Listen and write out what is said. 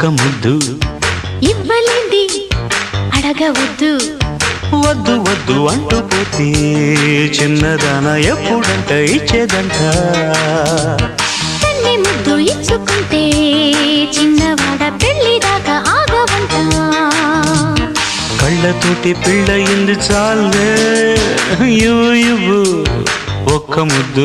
ఒక్క ముద్దు ఇవ్వలేంది అడగవద్దు వద్దు వద్దు అంటూ పోతే చిన్నదాన ఎప్పుడంట ఇచ్చేదంట తన్ని ముద్దు ఇచ్చుకుంటే చిన్నవాడ పెళ్లి దాకా ఆగవంట కళ్ళతోటి పిళ్ళయింది చాలే ఇవ్వు ఇవ్వు ఒక్క ముద్దు